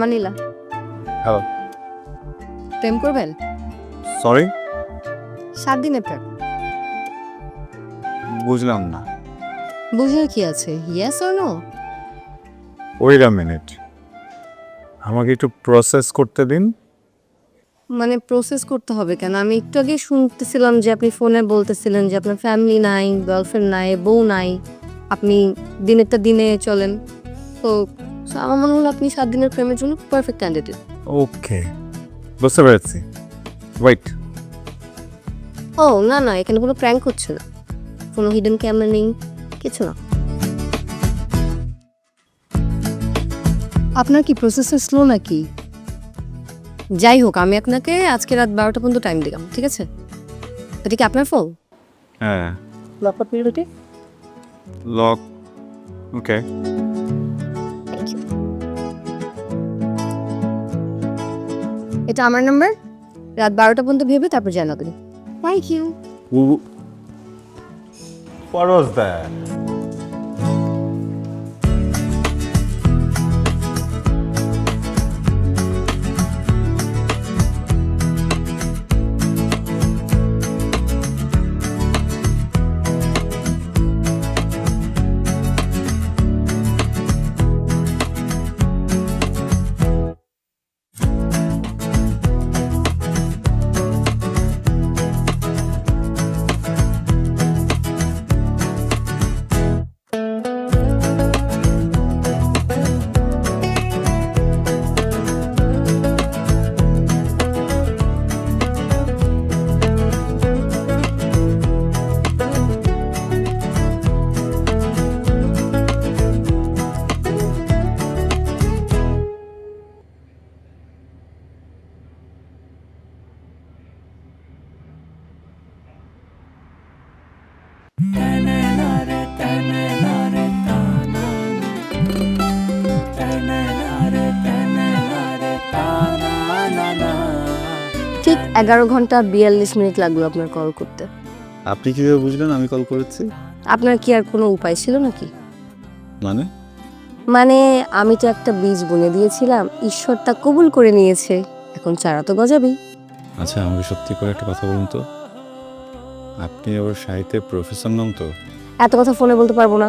Manila hello প্রেম করবেন? Sorry 7 দিনের প্রেম। বুঝলাম না। বুঝার কি আছে, yes or no? Wait a minute, আমাকে একটু প্রসেস করতে দিন। মানে প্রসেস করতে হবে কেন? আমি একটু আগে শুনতেছিলাম যে আপনি ফোনে বলতেছিলেন যে আপনার ফ্যামিলি নাই, গার্লফ্রেন্ড নাই, বউ নাই, আপনি দিনেরটা দিনে চলেন। তো আমার মনে হলো আপনি 7 দিনের প্রেমের জন্য পারফেক্ট ক্যান্ডিডেট। ওকে, বুঝতে পেরেছি। ওয়েট, ও না না, এখানে কোনো প্র্যাঙ্ক হচ্ছে না, কোনো হিডেন ক্যামেরা নেই, কিছু না। আপনার কি প্রসেসর স্লো নাকি? যাই হোক, আমি আপনাকে আজকে রাত 12টা পর্যন্ত টাইম দিলাম, ঠিক আছে? এটা কি আপনার ফোন? হ্যাঁ লক পিরিয়ডে লক। ওকে, এটা আমার নাম্বার। রাত 12টা পর্যন্ত ভেবে তারপর জানাবেন। Thank you. What was that? ঠিক 11 ঘন্টা 42 মিনিট লাগলো আপনার কল করতে। আপনি কিভাবে বুঝলেন আমি কল করেছি? আপনার কি আর কোনো উপায় ছিল নাকি? মানে মানে আমি তো একটা বীজ বুনে দিয়েছিলাম, ঈশ্বর তা কবুল করে নিয়েছে, এখন চারা তো গজাবেই। আচ্ছা, আমাকে সত্যি করে একটা কথা বলুন তো, আপনি আবার সাহিত্যের প্রফেসর নাম তো? এত কথা ফোনে বলতে পারবো না।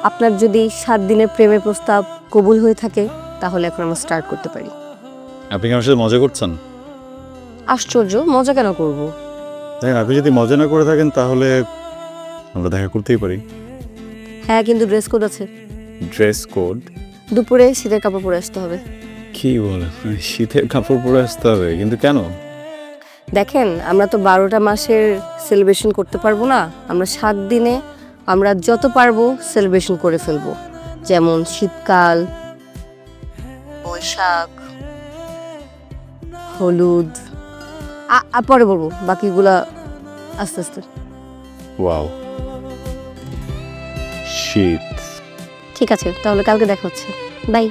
আপনার যদি 7 দিনের প্রেমের প্রস্তাব কবুল হয়ে থাকে তাহলে এখন আমরা স্টার্ট করতে পারি। আপনি কি আমার সাথে মজা করছেন? আশ্চর্য, মজা কেন করব? দেখেন, আপনি যদি মজা না করে থাকেন তাহলে আমরা দেখা করতেই পারি। হ্যাঁ, কিন্তু ড্রেস কোড আছে। Dress code? দুপুরে শীতের কাপড় পরে আসতে হবে। কি বলেন, শীতের কাপড় পরে আসতে হবে? কিন্তু কেন? দেখেন, আমরা তো 12টা মাসের সেলিব্রেশন করতে পারবো না, আমরা 7 দিনে আমরা যত পারবো সেলিব্রেশন করে ফেলবো। যেমন শীতকাল, বৈশাখ, হলুদ, পরে বলবো বাকিগুলা আস্তে আস্তে। ওয়াও, শীত। ঠিক আছে, তাহলে কালকে দেখা হচ্ছে। বাই।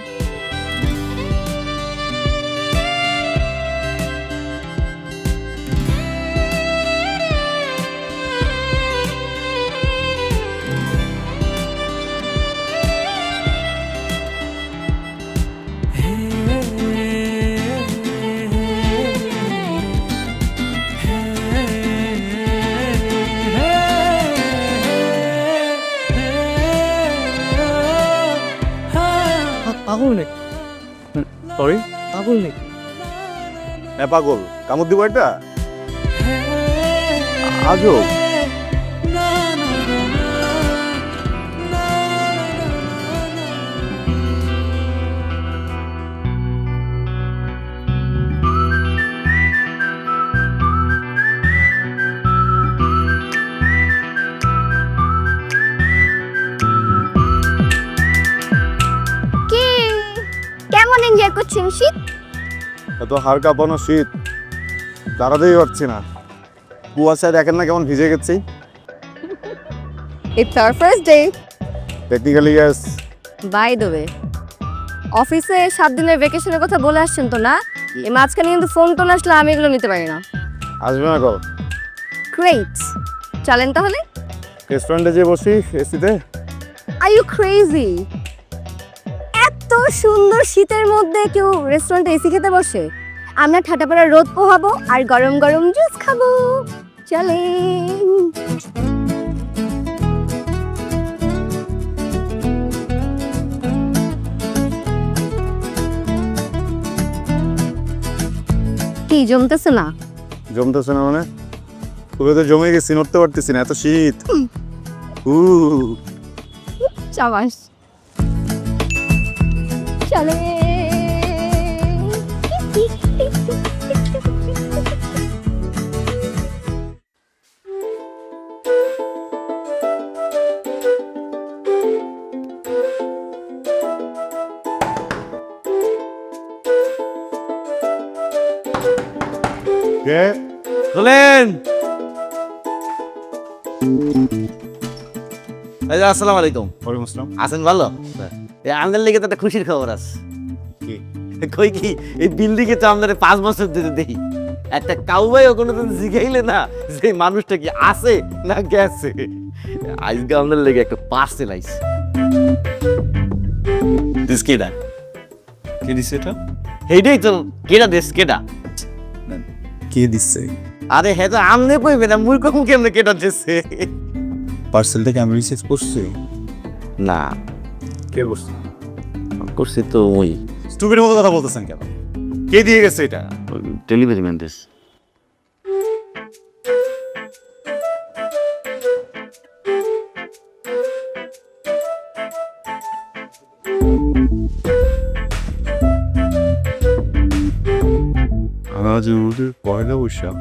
পাগল নাকি? সরি, পাগল নাকি? হ্যাঁ পাগল। কামড় দিব একটা? আজও কি কেমন এনজয় করছেন শীত? এত হাড় কাঁপানো শীত দাঁড়াতেই পারছি না। কুয়াশায় দেখেন না কেমন ভিজে গেছি। It's our first day. Technically yes. By the way, অফিসে 7 দিনের ভ্যাকেশনের কথা বলে আসছেন তো না? এই মাঝখানে কিন্তু ফোন টোন আসলে আমি এগুলো নিতে পারি না। আসবে না কল? গ্রেট, চলেন তাহলে। রেস্টুরেন্টে যেয়ে বসি এসিতে। Are you crazy? এত সুন্দর শীতের মধ্যে কেউ রেস্টুরেন্টে এসি খেতে বসে? আমরা ঠাটাপাড়া রোদ পোহাবো আর গরম গরম জুস খাবো। চলে। কি জমতেছে না? জমতেছে না মানে? তোকে তো জমে গেছি, নড়তে পারতেছি না, এত শীত। চাবাস। চলে। কে? বলেন। আসসালামু আলাইকুম। ওয়ালাইকুম আসসালাম। আছেন ভালো? এই আমাদের লেগে তো একটা খুশির খবর আছে। কি? কই কি এই বিল্ডিং এ তো আমাদের 5 বছর ধরে দেখি একটা কাউবয়ও কোনোদিন জিগাইলে না যে এই মানুষটা কি আছে না গেছে। আজকে আমাদের লেগে একটা পার্সেল আইছে। দিস কেডা? কে দিছে এটা? এইটাই তো কেডা দিস কেডা? কে দিছে? আরে হ্যাঁ তো আমনে কইবে না মূর্খ কেমনে কেডা দিছে? পার্সেলটাকে আমি রিসিভ করছি। না কে করছে? করছি তো ওই স্টুপিডের মতো কথা বলতেছেন কেন? কে দিয়ে গেছে এটা? Delivery man this. আজ ওদের পয়লা বৈশাখ।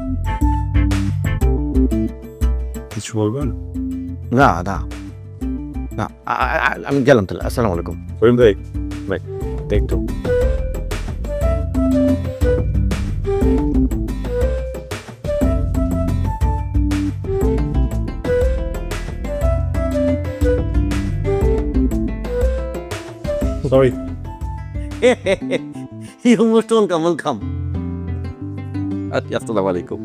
কিছু বলবেন? না না না আমি গেলাম তাহলে। আসসালামু আলাইকুম। করিম ভাই, ভাই দেখতো। Sorry. You most welcome, welcome. Assalamu alaikum.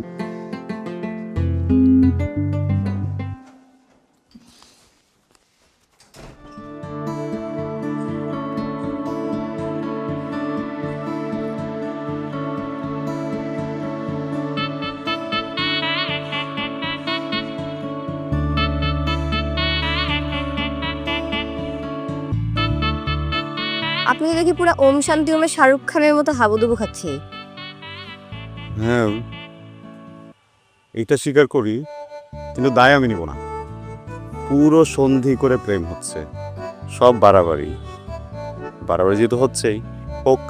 আপনি দেখি পুরো ওম শান্তি ওমে শাহরুখ খানের মতো হাবুডুবু খাচ্ছি। হ্যাঁ, এটা স্বীকার করি, কিন্তু দায় আমি নিব না। পুরো সন্ধি করে প্রেম হচ্ছে, সব বাড়াবাড়ি বাড়াবাড়ি যেহেতু হচ্ছেই, হোক,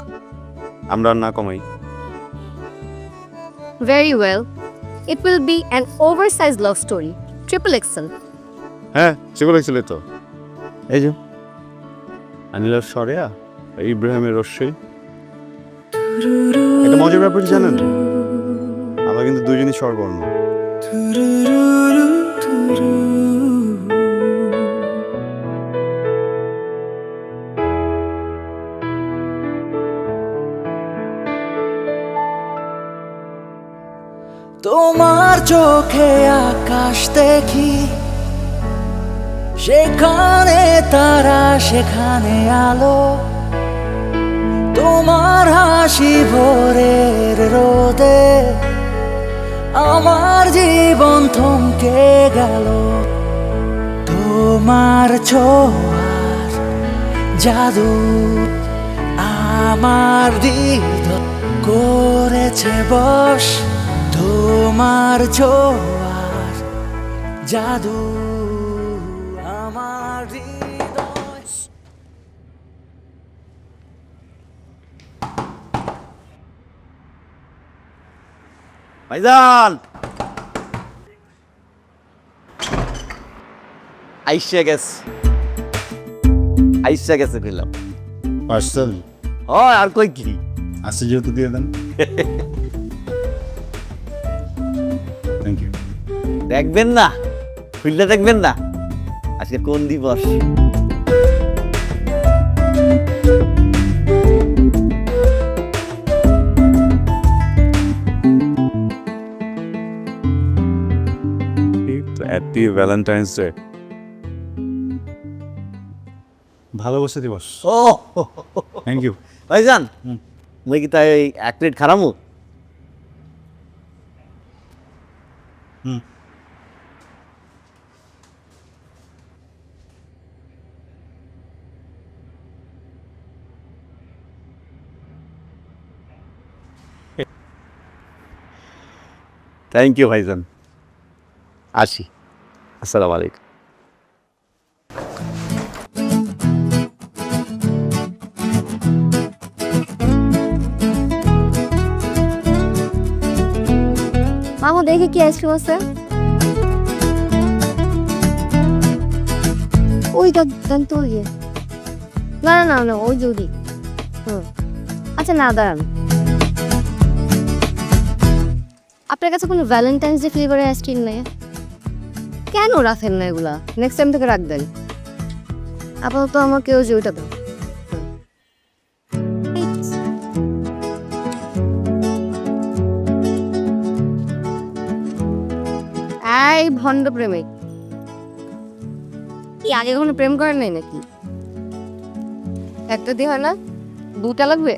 আমরা আর না কমাই। Very well. It will be an oversized love story. Triple XL. হ্যাঁ, সেগুলো ছিল তো এই যে আনিলার সরেয়া, ইব্রাহিমের রস্যই। এটা মজার ব্যাপার জানেন, আমরা কিন্তু দুজনই স্বরবর্ণ। তোমার চোখে আকাশ দেখি, সেখানে তারা সেখানে আলো, তোমার হাসি ভোরের রোদে আমার জীবন থমকে গেল। তোমার ছোঁয়ার জাদু আমার হৃদয় করেছে বশ, তোমার ছোঁয়ার জাদু আমার হৃদয়। ভাইজান আইসা গেছে কইলাম। পার্সেল হয় আর কই কি আসছে যেহেতু দিয়ে দেন। Thank you. দেখবেন না, খুললে দেখবেন না আজকে কোন দিবস। Happy Valentine's day. ভালোবাসা দিবস। ও থ্যাংক ইউ। ভাইজান মুই কি তাই এক প্লেট খারামু? থ্যাংক ইউ ভাইজান, আসি। আসসালামু আলাইকুম। মামা দেখে কি আইসক্রিম আছে? ওই দেন তো ইয়ে। না না না না, ওই যদি আচ্ছা না দাঁড়ান, আপনার কাছে কোনো ভ্যালেন্টাইন্স ডে ফ্লেভারের আইসক্রিম নেই? কেন রাখেন না এগুলা? নেক্সট টাইম থেকে রাখবেন। আপাতত আমাকে ওই যে ওইটা দাও। এই ভণ্ড প্রেমিক, কি আগে কখনো প্রেম করেন নাই নাকি? একটা দিয়ে হয় না, দুটা লাগবে?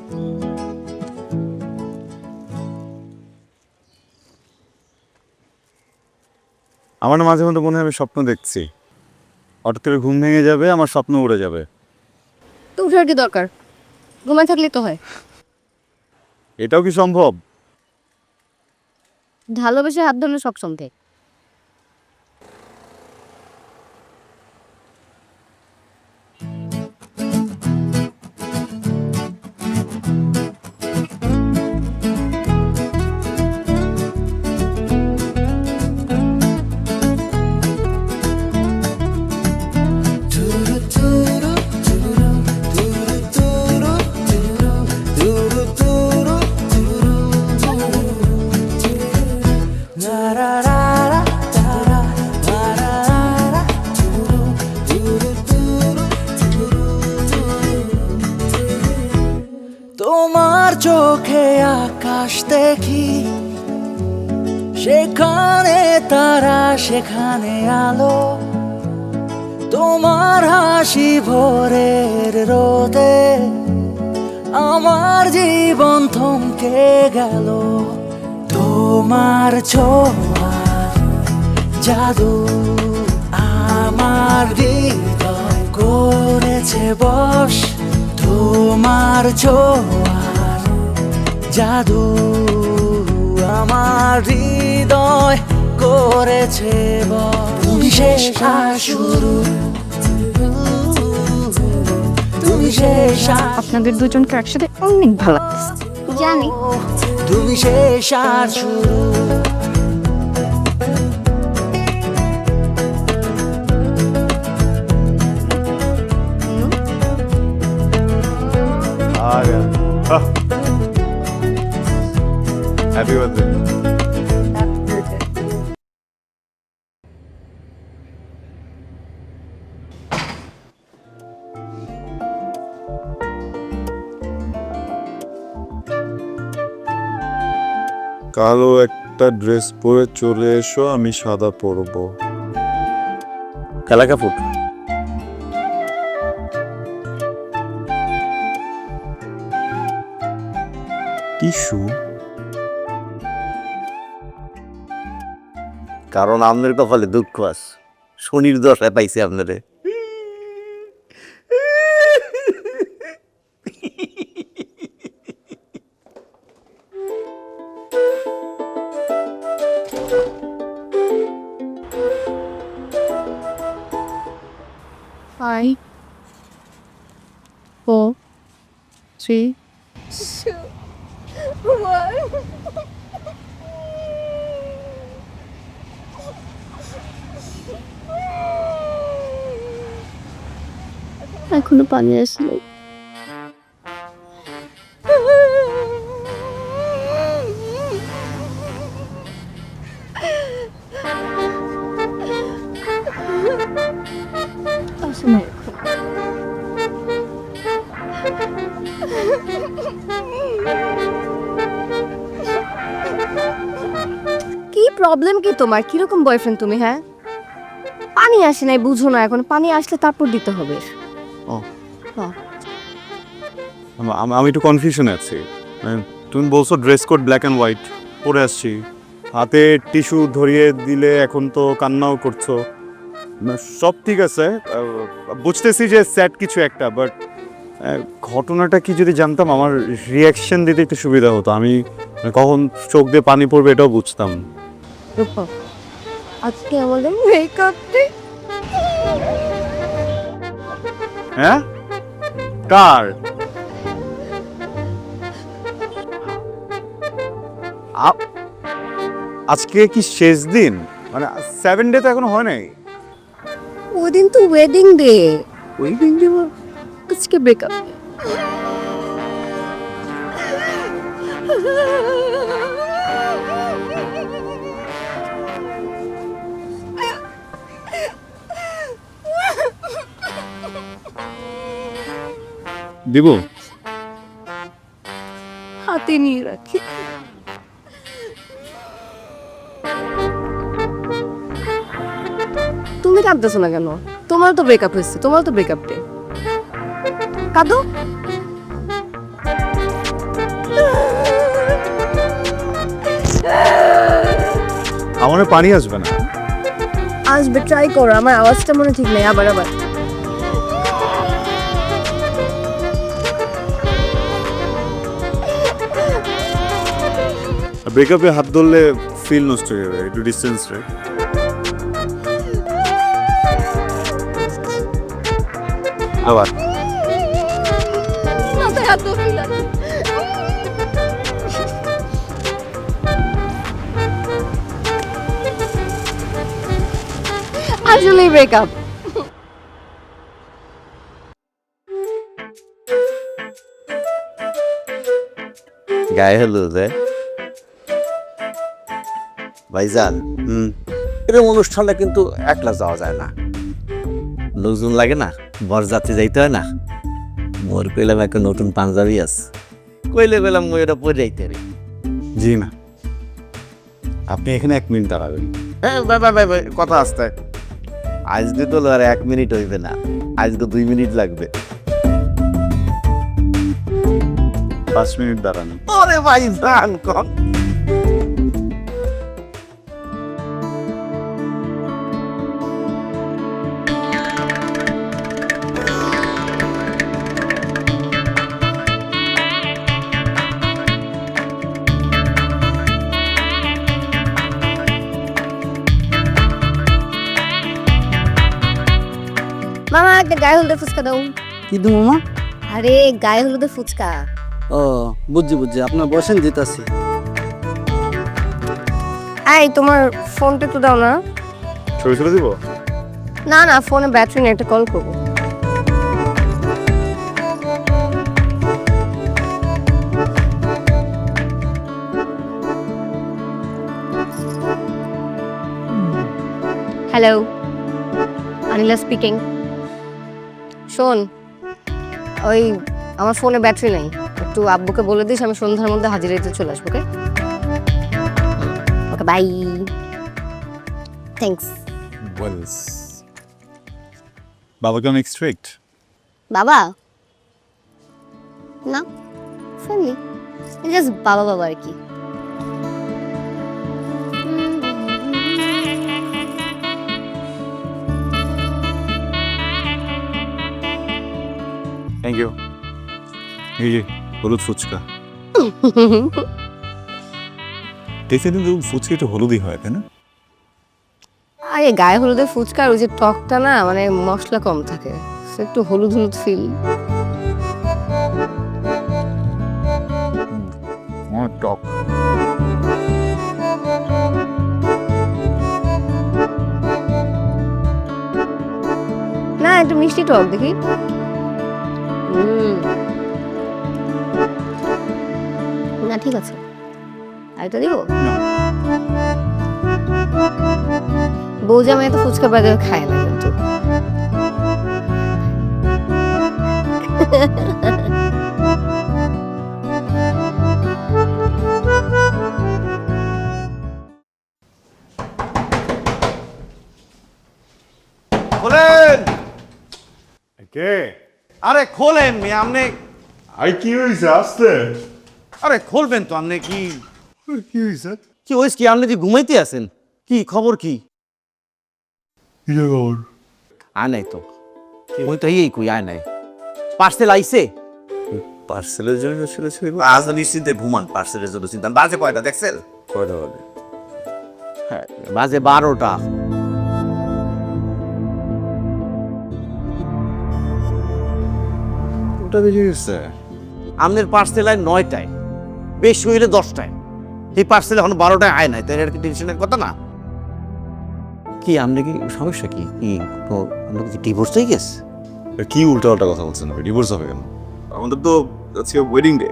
আমার না মাঝে মধ্যে মনে হয় আমি স্বপ্ন দেখছি, হঠাৎ করে ঘুম ভেঙে যাবে, আমার স্বপ্ন উড়ে যাবে। তো উঠার কি দরকার? ঘুমায় থাকলেই তো হয়। এটাও কি সম্ভব? ভালোবেসে হাত ধরলে সব সম্ভব। তোমার চোখে আকাশ দেখি, সেখানে তারা সেখানে আলো, তোমার হাসি ভোরের রোদে আমার জীবন থমকে গেল। তোমার ছোঁয়ার জাদু আমার হৃদয় করেছে বশ, তোমার ছোঁয়ার জাদু আমার হৃদয় করেছে বশ। তুমি শেষ আর শুরু, তুমি শেষ আর আপনাদের দুজনকে একসাথে অনেক ভালো লাগছে জানি। তুমি শেষ আর শুরু। Happy birthday. কালো একটা ড্রেস পরে চলে এসো, আমি সাদা পরবো। কালাকা ফুট। টিস্যু? কারণ আপনার কপালে দুঃখ আছে, শনির দশায় পাইছে আপনারে। Five, 4, 3, 2, 1. এখনো পানি আসলো। আসলে কি প্রবলেম কি তোমার? কিরকম বয়ফ্রেন্ড তুমি? হ্যাঁ, পানি আসে নাই বুঝো না, এখন পানি আসলে তারপর দিতে হবে। ও হ্যাঁ। আমি একটু কনফিউশনে আছি। মানে তুমি বলছো dress code black and white, পরে আসছি, হাতে টিস্যু ধরিয়ে দিলে এখন তো কান্নাও করছো। সব ঠিক আছে, বুঝতেছি যে স্যাড কিছু একটা, বাট ঘটনাটা কি যদি জানতাম আমার রিয়াকশন দিতে একটু সুবিধা হতো। আমি কখন চোখ দিয়ে পানি পড়বে এটাও বুঝতাম। রূপা, আজকে আমাদের মেকআপ ডে। হ্যাঁ, কার? আজকে কি শেষ দিন? মানে 7 ডে তো এখনো হয় নাই। ওই দিন তো ওয়েডিং ডে। ওয়েডিং ডে আজকে ব্রেকআপ। দিব? হাতে নিয়ে রাখি। তুমি কাঁদতেছো না কেন? তোমার তো ব্রেকআপ হয়েছে, তোমার তো ব্রেকআপ ডে। কাঁদো। আমার পানি আসবে না। আসবে, ট্রাই করো। আমার আওয়াজটা মনে ঠিক নেই। আবার আবার। ব্রেকআপে হাত ধরলে ফিল নষ্ট হয়ে যাবে, একটু ডিস্টেন্স রে। আবার মাথায় হাত দিও না। আসলেই ব্রেকআপ। গায়ে হলুদ ভাইজান, এরকম অনুষ্ঠানে কিন্তু একলা যাওয়া যায় না, লোকজন লাগে না, বরযাত্রী যাইতে হয় না। মোর কইলাম একটা নতুন পাঞ্জাবি আছে, কইলে কইলাম মই ওটা পরে যাইতে পারি। জি না, আপনি এখানে 1 মিনিট দাঁড়াবেন। হ্যাঁ ভাই ভাই ভাই কথা আসতে, আজকে তো আর 1 মিনিট হইবে না, আজকে 2 মিনিট লাগবে। 5 মিনিট দাঁড়ান। ওরে ভাইজান কন মামা একটা গায়ে হলুদের ফুচকা দাও। কি দেবো মা? আরে গায়ে হলুদের ফুচকা। ও বুঝছি বুঝছি, আপনার বসেন দিতাছি। এই তোমার ফোনটা একটু দাও না। ছবি তুলে দিব? না না, ফোনে ব্যাটারি নেই, একটা কল করবো। Hello, Anila speaking. শোন, ওই আমার ফোনে ব্যাটারি নেই, একটু আব্বুকে বলে দিস আমি সন্ধ্যার মধ্যে হাজিরাইতে চলে আসবো। ওকে ওকে, বাই। থ্যাঙ্কস। বাবাকে অনেক স্ট্রিক্ট? বাবা না, ফ্রেন্ডলি, জাস্ট বাবা বাবা আর কি। Thank you. এই যে হলুদ ফুচকা। টেস্টে কিন্তু ফুচকা একটু হলুদই হয়, তাই না? আরে গায়ে হলুদের ফুচকা, ওই যে টকটা না, মানে মশলা কম থাকে, একটু হলুদ হলুদ ফিল। টক। না, একটু মিষ্টি টক দেখি। না ঠিক আছে, আরেকটা দিব। বৌজামাই তো ফুচকা বাদে খায় না কিন্তু। বলেন কে? আরে খোলেন মিয়া আপনি। আরে কি হয়েছে আসতে? আরে খুলবেন তো আপনি। কি কি হয়েছে? কি হয়েছে? কি আপনি কি ঘুমাইতে আছেন? কি খবর? কি কি খবর? আয় নাই তো, ওই তো এই কই আয় নাই। পার্সেল আইছে? পার্সেলের জন্য ছিল আজ নিশ্চিন্তে ঘুমান, পার্সেলের জন্য চিন্তা। বাজে কয়টা দেখছেন? কয়টা বাজে? হ্যাঁ বাজে 12টা। ওটা বেজে গেছে। আপনার পার্সেল আয় 9টায়, বেশি হইলে 10টায়। এই পার্সেল এখন 12টায় আয় নাই, তাই এটা কি টেনশনের কথা না? কি আপনি কি সমস্যা কি? কি আপনার কি ডিভোর্স হয়ে গেছে? কি উল্টা উল্টা কথা বলছেন আপনি? ডিভোর্স হবে কেন? আমাদের তো আজকে ওয়েডিং ডে।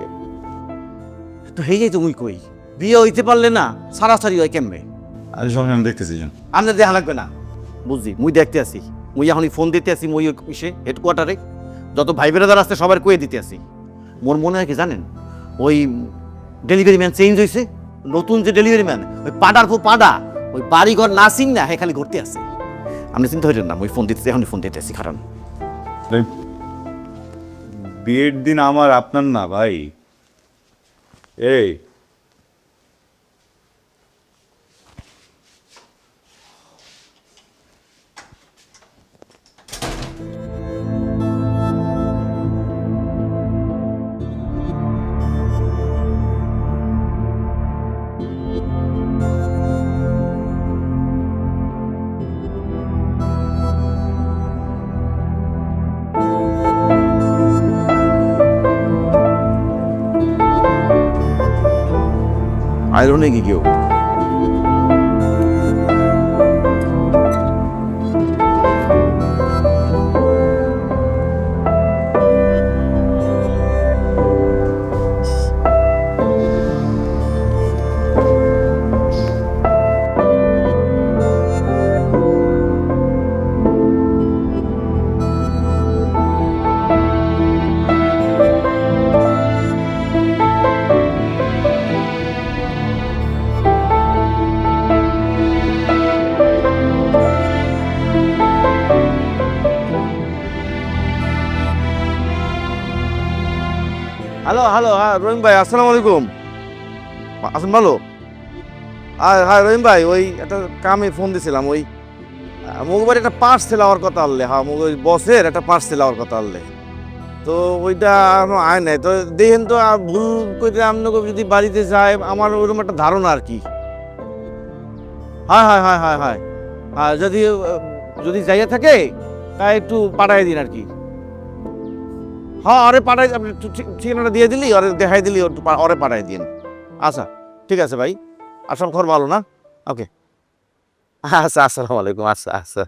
তো হয়ে যাই তুমি কই, বিয়ে হইতে পারলে না সারাসারি হয় কেমনে? আজ সঙ্গে আমি দেখতেছি জান। আপনার দেখা লাগবে না, বুঝছি। মুই দেখতে আসি, মুই এখনই ফোন দিতে আসি। মুই ইসে হেডকোয়ার্টারে যত ভাই বেরাদার আসছে সবার কয়ে দিতে আসি। মোর মনে হয় কি জানেন, ওই ডেলিভারি ম্যান চেঞ্জ হয়েছে। নতুন যে ডেলিভারি ম্যান, ওই পাডার পো পাডা, ওই বাড়িঘর নাসিং না, হ্যাঁ খালি ঘুরতে আসে। আপনি চিন্তা হইলেন না, মুই ফোন দিতে এখনই ফোন দিতে আসি। কারণ বিয়ের দিন আমার আপনার না ভাই। এই আয়রনে কি কেউ? হ্যালো হ্যালো, হ্যাঁ রহিম ভাই, আসসালামু আলাইকুম। আসেন ভালো। হ্যাঁ রহিম ভাই, ওই একটা কামে ফোন দিছিলাম। ওই মুগবার একটা পার্সেল হওয়ার কথা আনলে। হ্যাঁ মুগ ওই বসের একটা পার্সেল হওয়ার কথা আনলে, তো ওইটা এখনো আয় নাই। তো দেখেন তো, ভুল করে আপনাকে যদি বাড়িতে যায়, আমার ওইরকম একটা ধারণা আর কি। হ্যাঁ হ্যাঁ হ্যাঁ হ্যাঁ হ্যাঁ হ্যাঁ, যদি যদি যাইয়া থাকে তাই একটু পাঠাই দিন আর কি। হ্যাঁ আরে পাঠাই, আপনি ঠিকানাটা দিয়ে দিলি, ওরে দেখাই দিলি, ওরে পাঠাই দিন। আচ্ছা ঠিক আছে ভাই, আর সব খবর ভালো না? ওকে আচ্ছা, আসসালামু আলাইকুম। আচ্ছা আচ্ছা।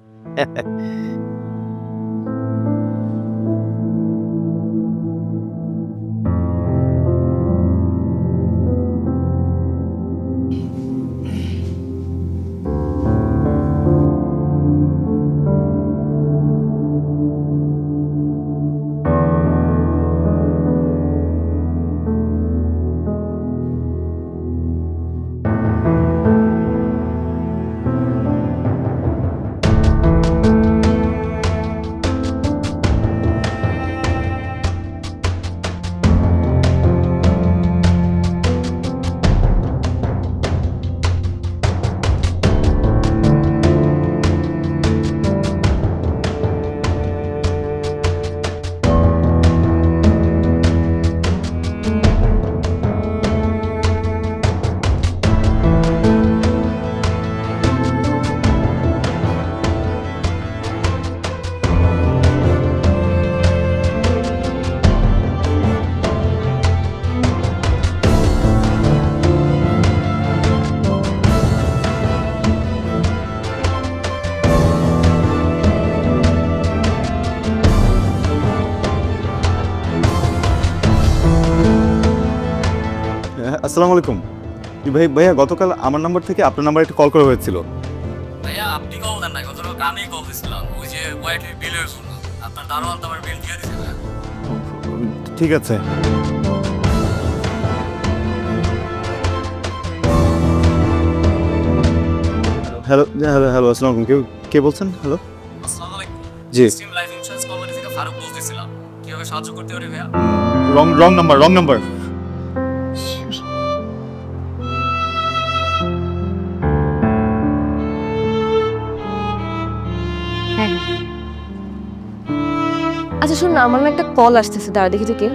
আসসালামু আলাইকুম। ভাইয়া গতকাল আমার নাম্বার থেকে আপনার নাম্বারে একটা কল করা হয়েছিল। ভাইয়া আপনি কল দেন না, গতকাল আমি কল দিছিলাম ওই যে ওয়াইটির বিলের জন্য। আপনার দারোয়ান তো আমার বিল দিয়ে দিছে ভাইয়া। ঠিক আছে। হ্যালো হ্যালো হ্যালো, আসসালামু আলাইকুম। কে বলছেন? হ্যালো। আসসালামু আলাইকুম। জি। স্ট্রিম লাইফ ইন্স্যুরেন্স কোম্পানি থেকে ফারুক বলতেছিলাম। কিভাবে সাহায্য করতে পারি ভাইয়া? Wrong number. হ্যাঁ আচ্ছা শুন না, আমার না একটা কল আসতেছে, দাঁড়া দেখি থেকে।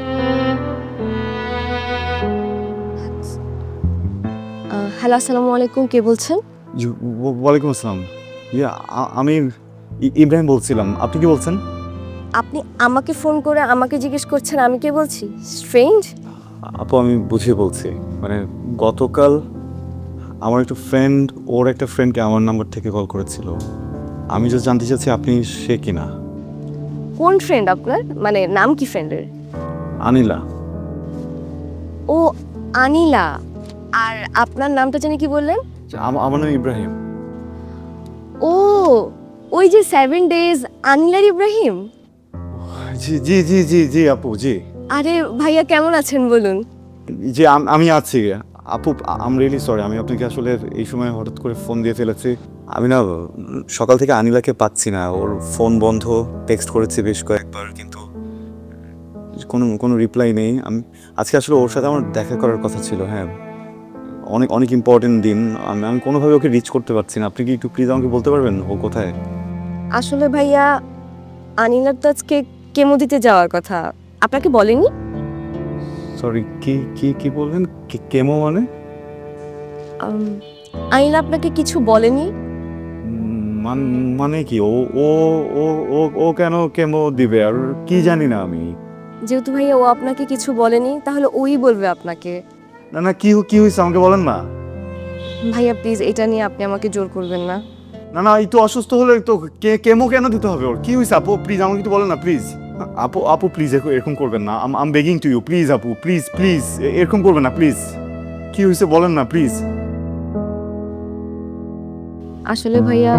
হ্যালো, আসসালামু আলাইকুম, কে বলছেন? জি, ওয়ালাইকুম আসসালাম। ইয়া, আমি ইব্রাহিম বলছিলাম। আপনি কি বলছেন? আপনি আমাকে ফোন করে আমাকে জিজ্ঞেস করছেন আমি কে বলছি? স্ট্রেঞ্জ। আপু, আমি বুঝিয়ে বলছি। মানে গতকাল আমার একটা ফ্রেন্ড ওর একটা ফ্রেন্ডকে আমার নাম্বার থেকে কল করেছিল। আমি just জানতে চাচ্ছি আপনি সে কিনা। কোন ফ্রেন্ড আপনার? মানে নাম কি ফ্রেন্ডের? আনিলা। ও আনিলা। আর আপনার নামটা জানি কি বললেন? আমার নাম ইব্রাহিম। ও ওই যে 7 ডেজ আনিলার ইব্রাহিম। জি জি জি জি জি আপু, জি। আরে ভাইয়া কেমন আছেন বলুন? জি, আমি আছি। আপু, আম রিয়েলি সরি, আমি আপনাকে আসলে এই সময় হঠাৎ করে ফোন দিয়ে ফেলেছি। আমি না সকাল থেকে আনিলাকে পাচ্ছি না। ওর ফোন বন্ধ, টেক্সট করেছি বেশ কয়েকবার, কিন্তু কোনো রিপ্লাই নেই। আমি আজকে আসলে ওর সাথে আমার দেখা করার কথা ছিল। হ্যাঁ, অনেক ইম্পর্টেন্ট দিন। আমি কোনোভাবে ওকে রিচ করতে পারছি না। আপনি কি একটু প্লিজ আমাকে বলতে পারবেন ও কোথায়? আসলে ভাইয়া আনিলার তো আজকে কেমো দিতে যাওয়ার কথা, আপনাকে বলেনি? সরি, কি কি কি বললেন? কেমো মানে? আনিলা আপনাকে কিছু বলেনি? মানে কি? ও ও ও ও ও কেন কেমো দিবে? আর কি জানি না আমি। যেহেতু ভাইয়া ও আপনাকে কিছু বলেনি, তাহলে ওই বলবে আপনাকে। না, কি হয়েছে আমাকে বলেন না। ভাইয়া প্লিজ এটা নিয়ে আপনি আমাকে জোর করবেন না। না, এই তো অসুস্থ হলে তো কেমো কেন দিতে হবে ওর? কি হয়েছে আপু? প্লিজ আমাকে একটু বলেন না, প্লিজ। আপু প্লিজ এরকম করবেন না। আম বেগিং টু ইউ, প্লিজ আপু, প্লিজ এরকম করবেন না, প্লিজ। কি হয়েছে বলেন না, প্লিজ। আসলে ভাইয়া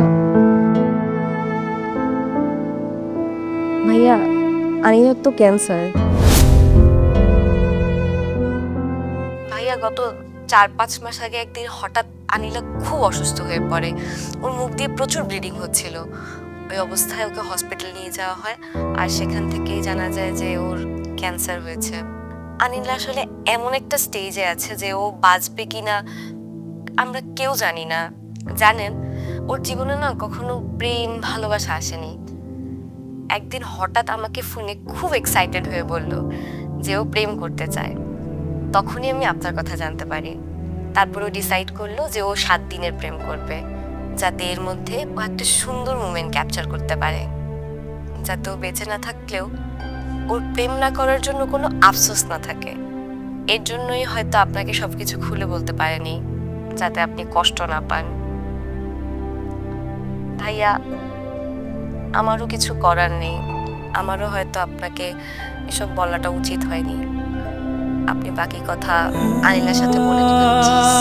আনিলার তো ক্যান্সার। ভাইয়া গত 4-5 মাস আগে একদিন হঠাৎ আনিলা খুব অসুস্থ হয়ে পড়ে। ওর মুখ দিয়ে প্রচুর ব্লিডিং হচ্ছিল। ওই অবস্থায় ওকে হসপিটাল নিয়ে যাওয়া হয়, আর সেখান থেকেই জানা যায় যে ওর ক্যান্সার হয়েছে। আনিলা আসলে এমন একটা স্টেজে আছে যে ও বাঁচবে কিনা আমরা কেউ জানি না। জানেন, ওর জীবনে না কখনো প্রেম ভালোবাসা আসেনি। একদিন হঠাৎ আমাকে ফোনে খুব এক্সাইটেড হয়ে বলল যে ও প্রেম করতে চায়। তখনই আমি আপনার কথা জানতে পারি। তারপর ও ডিসাইড করলো যে ও 7 দিনের প্রেম করবে, যাতে এর মধ্যে ও একটা সুন্দর মোমেন্ট ক্যাপচার করতে পারে, যাতে ও বেঁচে না থাকলেও ওর প্রেম না করার জন্য কোনো আফসোস না থাকে। এর জন্যই হয়তো আপনাকে সবকিছু খুলে বলতে পারেনি, যাতে আপনি কষ্ট না পান। ভাইয়া আমারও কিছু করার নেই, আমারও হয়তো আপনাকে এসব বলাটা উচিত হয়নি। আপনি বাকি কথা আনিলার সাথে বলে দিবেন প্লিজ।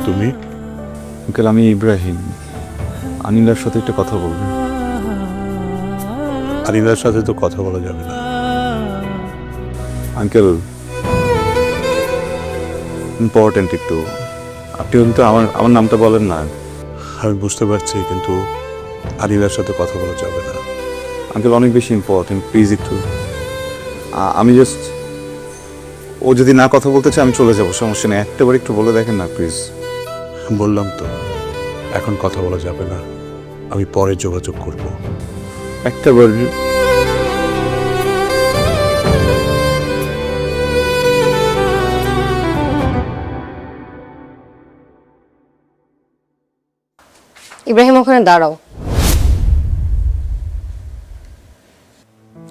তুমি? আঙ্কেল, আমি ইব্রাহিম। আনিলার সাথে একটা কথা বলবেন। আনিলার সাথে তো কথা বলা যাবে না। আঙ্কেল, ইম্পর্টেন্ট একটু। আপনি কিন্তু আমার নামটা বলেন না। আমি বুঝতে পারছি, কিন্তু আনিলার সাথে কথা বলা যাবে না। আঙ্কেল, অনেক বেশি ইম্পর্টেন্ট, প্লিজ একটু। আমি জাস্ট, ও যদি না কথা বলতে চায় আমি চলে যাবো, সমস্যা নেই। একটাবার একটু বলে দেখেন না প্লিজ। বললাম তো, এখন কথা বলা যাবে না। আমি পরে যোগাযোগ করব। একটাবার। ইব্রাহিম ওখানে দাঁড়াও।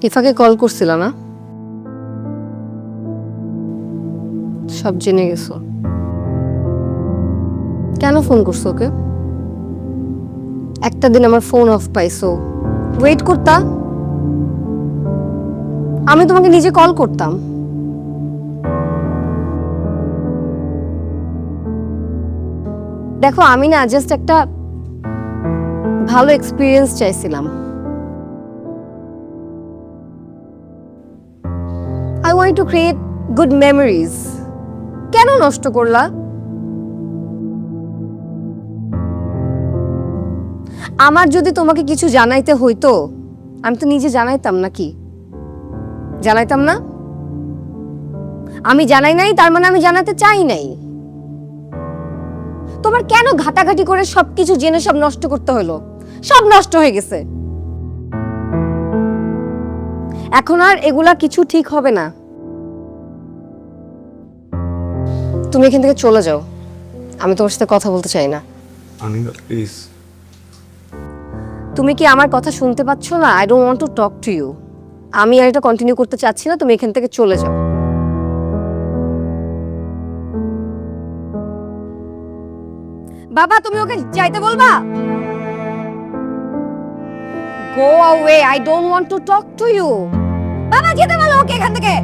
ইফাকে কল করছিল না? সব জেনে গেছো। কেন ফোন করছো ওকে? একটা দিন আমার ফোন অফ পাইছো, ওয়েট করতা, আমি তোমাকে নিজে কল করতাম। দেখো আমি না জাস্ট একটা ভালো এক্সপিরিয়েন্স চাইছিলাম। I want to create good memories. কেন নষ্ট করলা? আমার যদি তোমাকে কিছু জানাইতে হইতো আমি তো নিজে জানাইতাম নাকি? জানাইতাম না? আমি জানাই নাই তার মানে আমি জানাতে চাই নাই। তোমার কেন ঘাটাঘাটি করে সবকিছু জেনে সব নষ্ট করতে হলো? সব নষ্ট হয়ে গেছে। এখন আর এগুলা কিছু ঠিক হবে না। তুমি এখান থেকে চলে যাও, আমি তোমার সাথে কথা বলতে চাই না। অনিলা প্লিজ। তুমি কি আমার কথা শুনতে পাচ্ছ না? I don't want to talk to you. আমি আর এটা কন্টিনিউ করতে চাচ্ছি না, তুমি এখান থেকে চলে যাও। বাবা তুমি ওকে যাইতে বলবা? Go away, I don't want to talk to you. বাবা যেতে বলো ওকে এখান থেকে।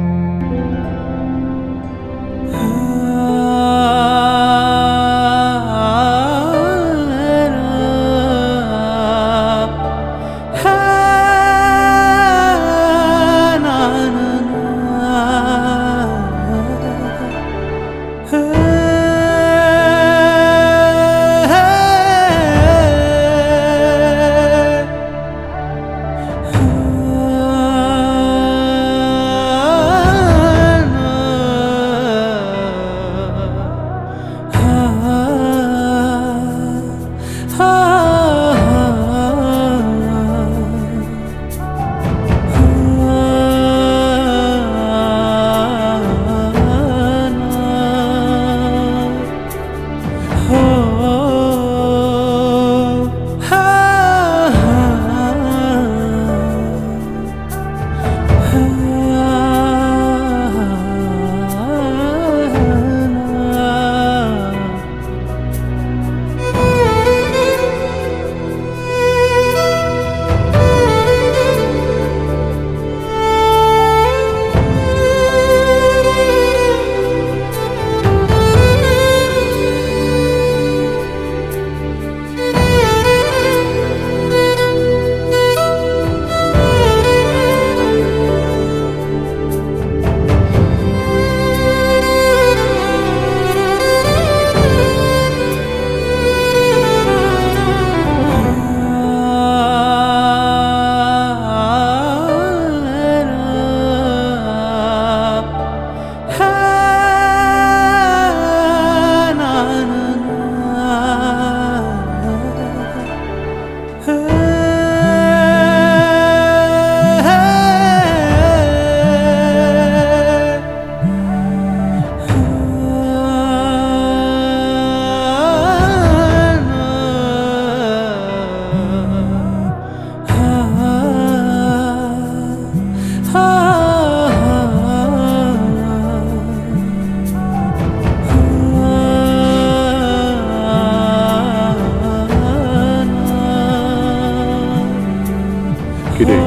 কিরে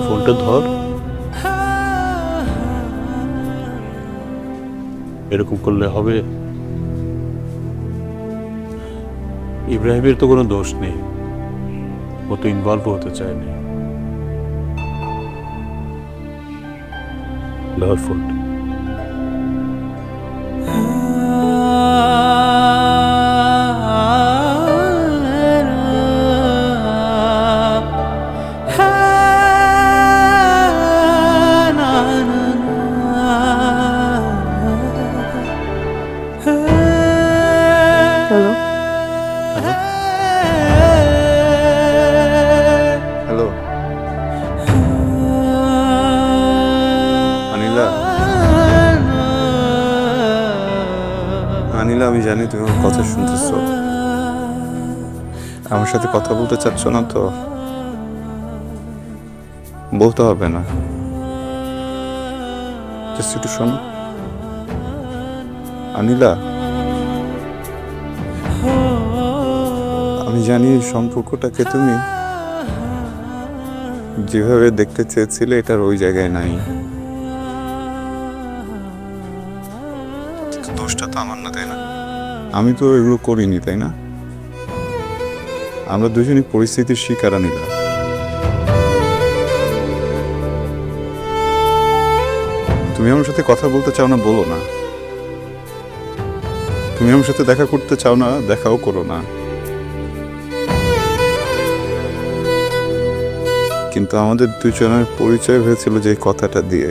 ফোনটা ধর। এরকম করলে হবে? ইব্রাহিমের তো কোনো দোষ নেই, ও তো ইনভলভ হতে চায়নি। ধর ফোনটা। Hello hello Anila. অনিলা আমি জানি তুমি আমার কথা শুনতেছো, আমার সাথে কথা বলতে চাচ্ছ না তো বলতে হবে না, জাস্ট একটু শোনো। অনিলা, আমি জানি এই সম্পর্কটাকে তুমি যেভাবে দেখতে চেয়েছিলে এটার ওই জায়গায় নাই, কিন্তু দোষটা তো আমার না, তাই না? আমি তো এগুলো করিনি, তাই না? আমরা দুজনই পরিস্থিতির শিকার। অনিলা, তুমি আমার সাথে কথা বলতে চাও না, বলো না। তুমি আমার সাথে দেখা করতে চাও না, দেখাও করো না। কিন্তু আমাদের দুজনের পরিচয় হয়েছিল যে কথাটা দিয়ে।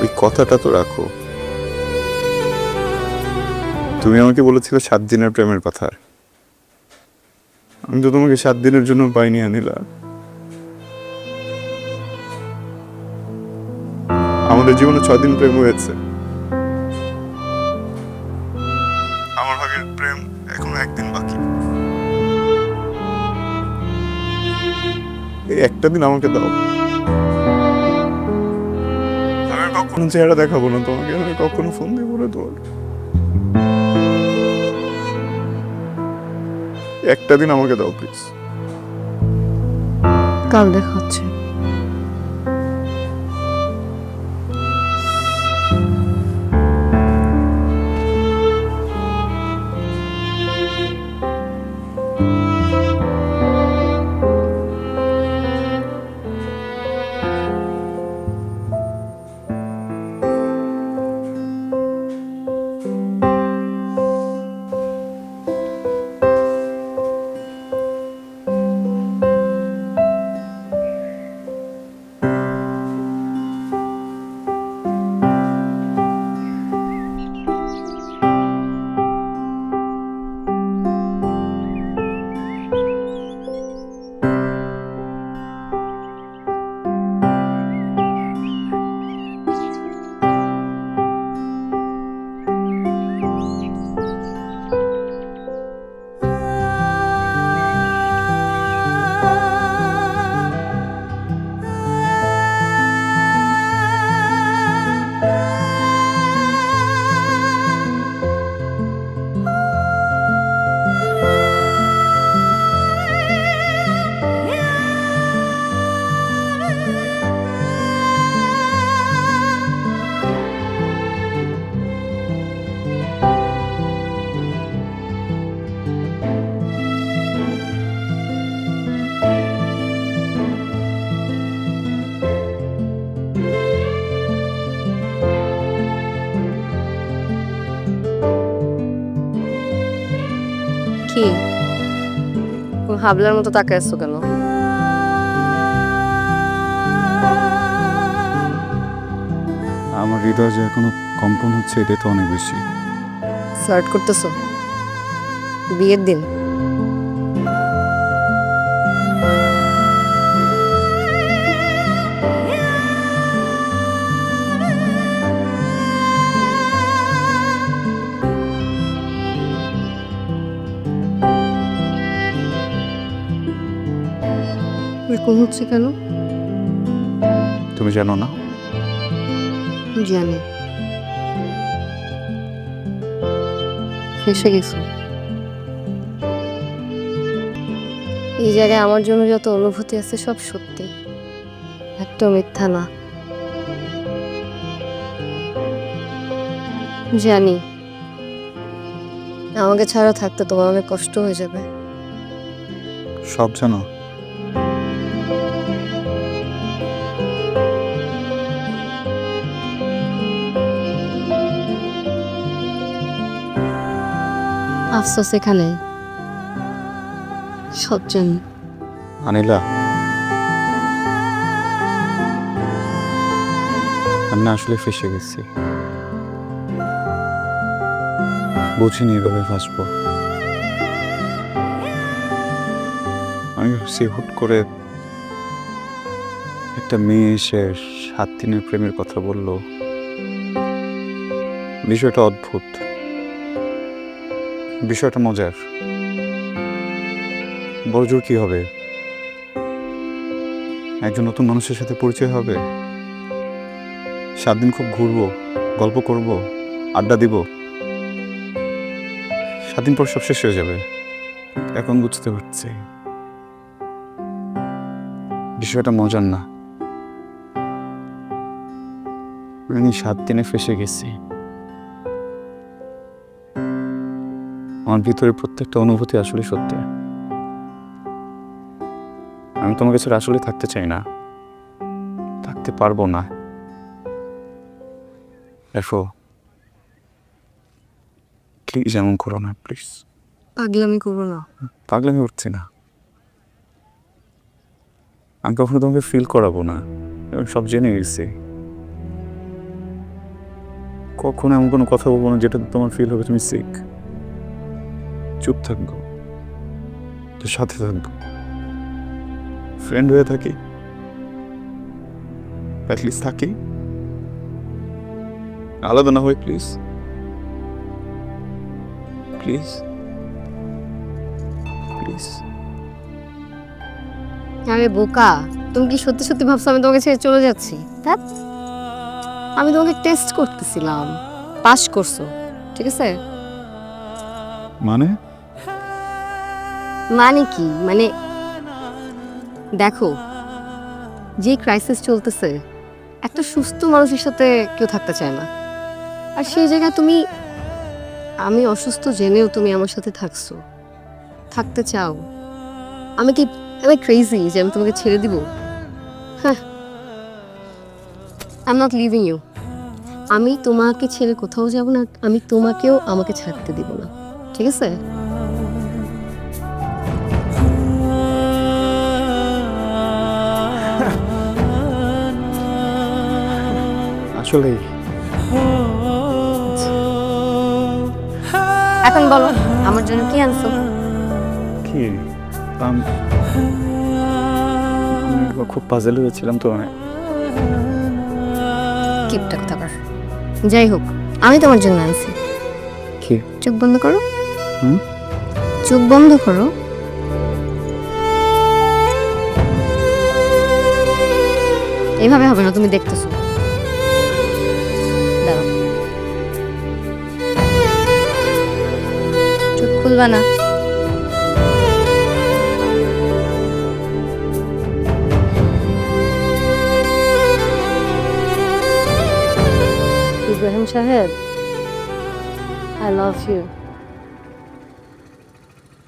ওই কথাটা তো রাখো। তুমি আমাকে বলেছিলে 7 দিনের প্রেমের কথা। আমি তো তোমাকে 7 দিনের জন্য পাইনি অনিলা। আমাদের জীবনে 6 দিন প্রেম হয়েছে। আমার ভাগের প্রেম এখনো 1 দিন বাকি। এই একটা দিন আমাকে দাও। আমি কখনো চেহারা দেখাবো না তোমাকে, আমি কখনো ফোন দেবো না তোমার। একটা দিন আমাকে দাও প্লিজ। কাল দেখা হচ্ছে। কি হাবলার মতো তাকায় আছো কেন? আমার হৃদয় যে এখনো কম্পন হচ্ছে, এটা তো অনেক বেশি। ফ্লার্ট করতেছো বিয়ের দিন? এরকম হচ্ছে কেন? তুমি জানো না? জানি। ফেসে গেছো। এই জায়গায় আমার জন্য যত অনুভূতি আছে সব সত্যি, একদম মিথ্যা না। জানি আমাকে ছাড়া থাকতে তোমার অনেক কষ্ট হয়ে যাবে। সব জানো? আফসোস এখানে, সব জানি। অনিলা, আমি না আসলে ফেসে গেছি। বুঝিনি এভাবে ফাঁসবো। আমি ভাবছি হুট করে একটা মেয়ে এসে 7 দিনের প্রেমের কথা বলল। বিষয়টা অদ্ভুত। বিষয়টা মজার। বড় জোর কি হবে? একজন নতুন মানুষের সাথে পরিচয় হবে, 7 দিন খুব ঘুরবো, গল্প করব, আড্ডা দিব, 7 দিন পর সব শেষ হয়ে যাবে। এখন বুঝতে পারছি বিষয়টা মজার না। আমি 7 দিনে ফেসে গেছি। আমার ভিতরে প্রত্যেকটা অনুভূতি আসলে সত্যি। আমি তোমার কাছে আসলে থাকতে চাই না, থাকতে পারবো না। দেখো প্লিজ এমন করো না, প্লিজ। পাগলামি করবো না। পাগলামি উঠছি না, আমি কখনো তোমাকে ফিল করাবো না, আমি সব জেনে গেছি। কখনো এমন কোনো কথা বলবো না যেটা তোমার ফিল হবে তুমি সিক। চুপ থাকবো, তোর সাথে থাকবো, ফ্রেন্ড হয়ে থাকি, অ্যাটলিস্ট থাকি, আলাদা না হই প্লিজ, প্লিজ, প্লিজ। আরে বোকা, তুমি কি সত্যি সত্যি ভাবছো আমি তোমাকে ছেড়ে চলে যাচ্ছি? ধ্যাৎ, আমি তোমাকে টেস্ট করতেছিলাম, পাস করছো, ঠিক আছে? মানে মানে কি? মানে দেখো, যে ক্রাইসিস চলতেছে, একটা সুস্থ মানুষের সাথে কেউ থাকতে চায় না। আর সেই জায়গায় তুমি, আমি অসুস্থ জেনেও তুমি আমার সাথে থাকছো, থাকতে চাও। আমি কি, আমি ক্রেজি যে আমি তোমাকে ছেড়ে দিব? হ্যাঁ, I am not leaving you. আমি তোমাকে ছেড়ে কোথাও যাব না, আমি তোমাকেও আমাকে ছাড়তে দিব না, ঠিক আছে? আসলেই এখন বলো আমার জন্য কি আনছো? কি আমি খুব পাজল হয়েছিলাম তো। কিপটা কথা কর। যাই হোক, আমি তোমার জন্য আনছি। কি? চোখ বন্ধ করো। হুম? চোখ বন্ধ করো। এইভাবে হবে না, তুমি দেখতেছো। দাঁড়াও, চোখ খুলবা না। ইব্রাহিম সাহেব, আই লাভ ইউ।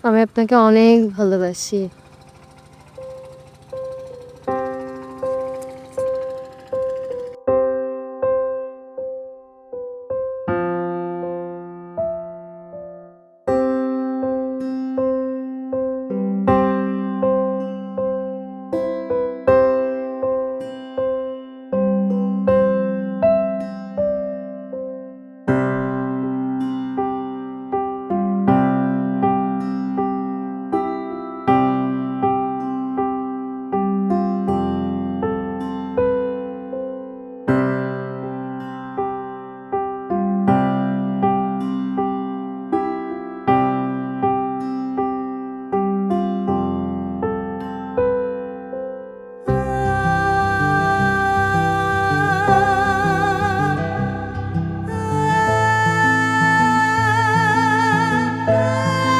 আমি আপনাকে অনেক ভালোবাসি।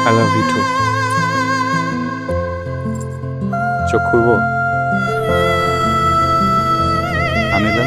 I love you too. চোখ খুলবো? আনিলা